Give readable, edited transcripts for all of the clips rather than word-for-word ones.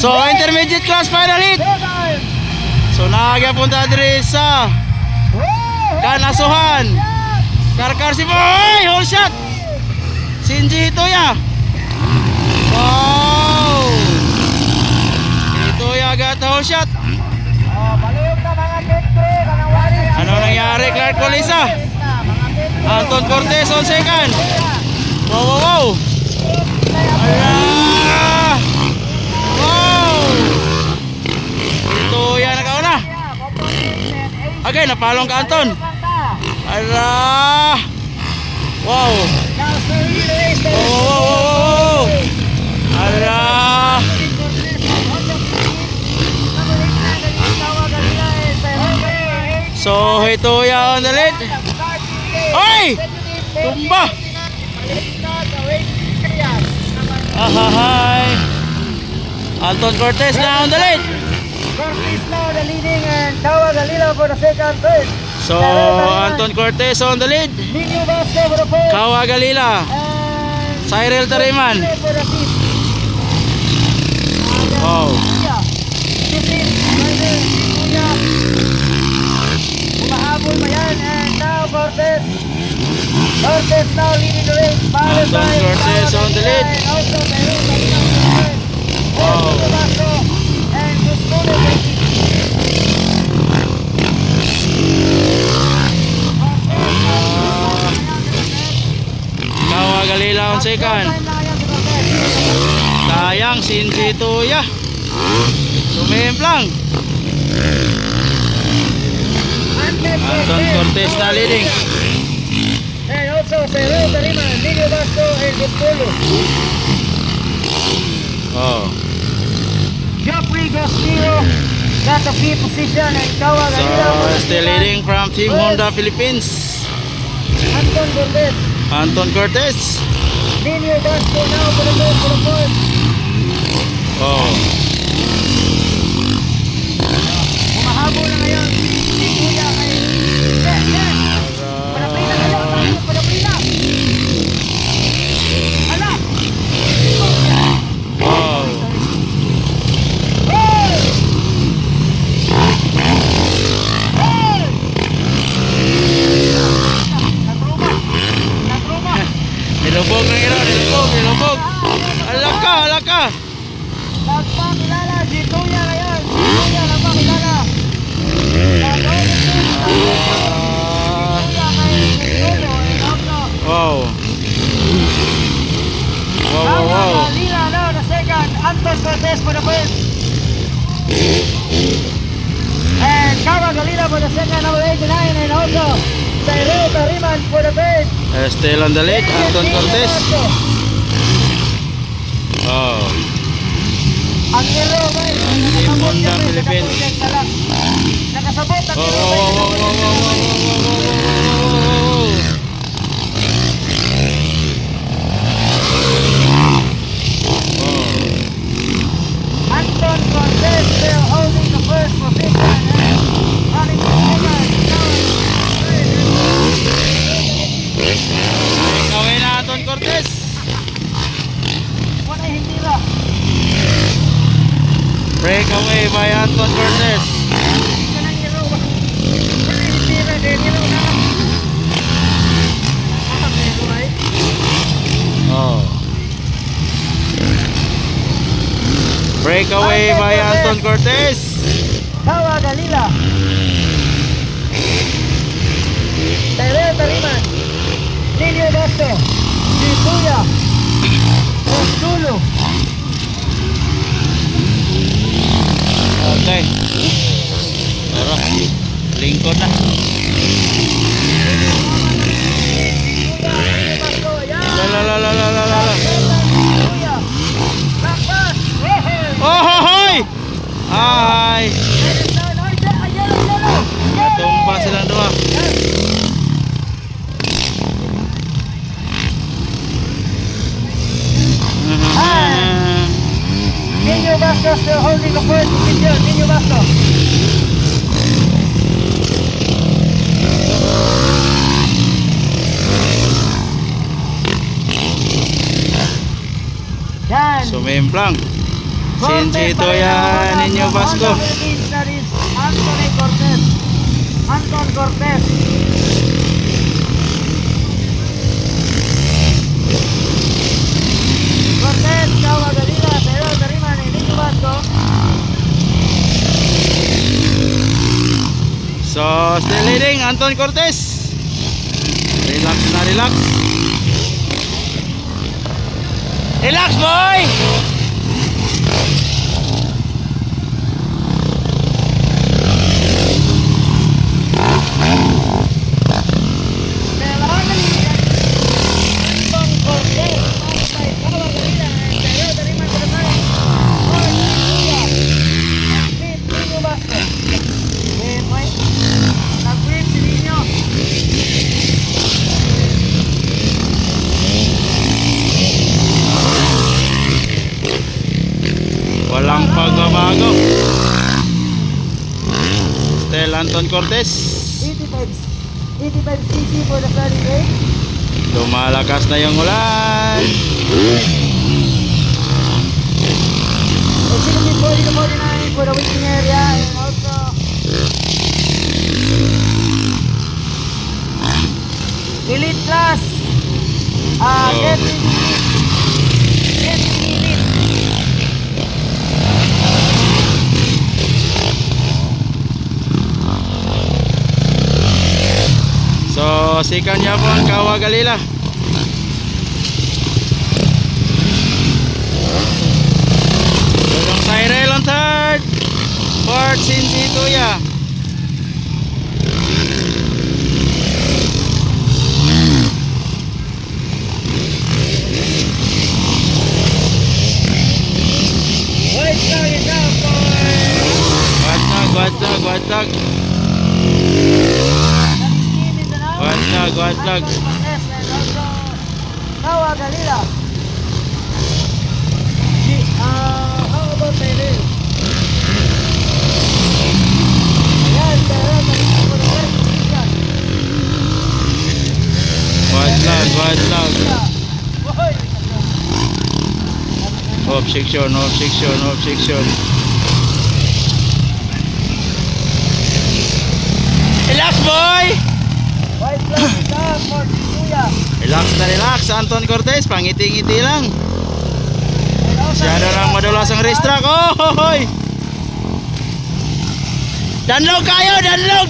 So intermediate class finally. So nagapunta diri sa Kanasuhan. Karkar si boy, whole shot. Shinji Itoya. Wow. Itoya got the whole shot. Ano nangyari Clark Colisa? Anton Cortez on second. Wow, wow, wow. Ala. Wow. Itoya nakauna. Again, napalong ka Anton. Ala. Wow. Wow, wow, wow, wow. Ala. So Itoya on the lead. Oy! Tumba. Ahahay. Anton Cortez now on the lead. Cortez now the leading and Tawa Galila for the second third. So Anton Cortez on the lead. Nino Vasco for the fourth. Kawa Galila. And Cyril Tariman. for the fifth. Wow. Umahabol ba yan? And now Cortez. Cortez now leading the race. Followed Anton by Cortez Tawa on the Galila lead. and also Cyril Tariman. Wow. Nino Vasco and Gustavo Kawa Galila on second. Sayang Shinji Itoya. Sumimplang. Anton Cortez na leading. And also Cyril Tariman, Nino Vasco and Gustavo. Oh. Joffrey Castillo got the fifth position and Tawa So Galila still leading from Team Honda Philippines. Anton Cortez. Anton Cortez. Nino Vasco now for the third for the fourth. Oh. Umahabol na ngayon si Kuya kay Panaprina ngayon. Panaprina. Ala. Wow. Nilubog ng iro, nilubog. Alaka, alaka. Nagpakilala si Kuya ngayon. Si Kuya nagpakilala. Wow. Wow, wow, wow. Lila now the second. Anton Cortez for the first. And Kawa Galila for the second, number 89, and also Cyril Tariman for the third. Still on the lead, Anton Cortez. Oh. Ang yellow guys, nakasabot Honda yan, Philippines. Nakasabot ang Wow, yellow wow, wow, wow, guys. wow, wow, wow, wow. Anton Cortez still holding the first position and running the second. Kawin na Anton Cortez. Wala hindi lang. Breakaway by Anton Cortez. Kanang yellow ba? Wala hindi lang. Yellow na lang. Oh. Breakaway by Anton Cortez. Tawa Galila. Cyril Tariman. Nino Vasco. Si Kuya. Rostulo. Okay. Tara. Lingkod na. La. Kuya. Lakpas. Oh, hoy! Hi! Natumba silang dua. Nino Vasco still holding the first position. Nino Vasco. Yan. Sumimplang. Sinsito yan, Ninyo Vasco. That is Anthony Cortez. Anton Cortez. Cortez, Kawa Galila, pero Tariman, Ninyo Vasco. So, still leading, Anton Cortez. Relax na, relax. Relax, boy! Walang pagbabago. Still Anton Cortez. 85cc for the starting rate. Lumalakas na yung ulan. Executive 40 to 49 for the waiting area and also Elite class. Get elite. So, second Yapon, Kawa Galila. Tulong Cyril on third. Fourth, Sinsituya. White flag is out for Watlag. Watlag. Kawa Galila. How about Taylor? Ayan, pero nalito ko na rin. Watlag. Boy! Objection. Relax, boy! White flag is out for Sikuya. Relax, Anton Cortez, pangiti-ngiti lang. Masyado lang madulas ang racetrack. Oh, hoy! Danlog kayo, danlog!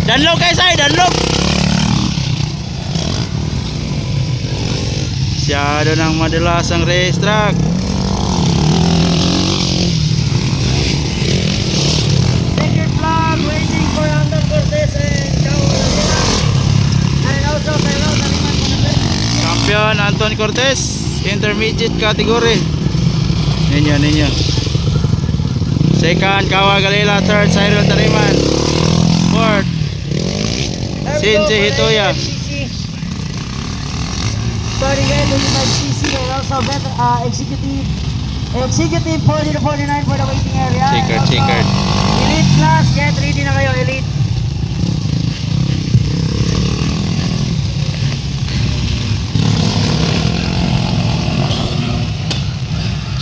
Danlog kayo sa'yo, danlog! Masyado nang madulas ang racetrack. Ticket flag waiting for Anton Cortez and Kawa Galila. And also Taylor Tariman Manapet. Champion Anton Cortez, intermediate category. Ninyo. Second, Kawa Galila. Third, Cyril Tariman. Fourth, Shinji Hitoya. Starting at 25cc and also executive 40 to 49 for the waiting area. And also Checkered. Elite class, get ready na kayo, elite.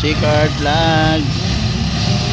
Checkered flag.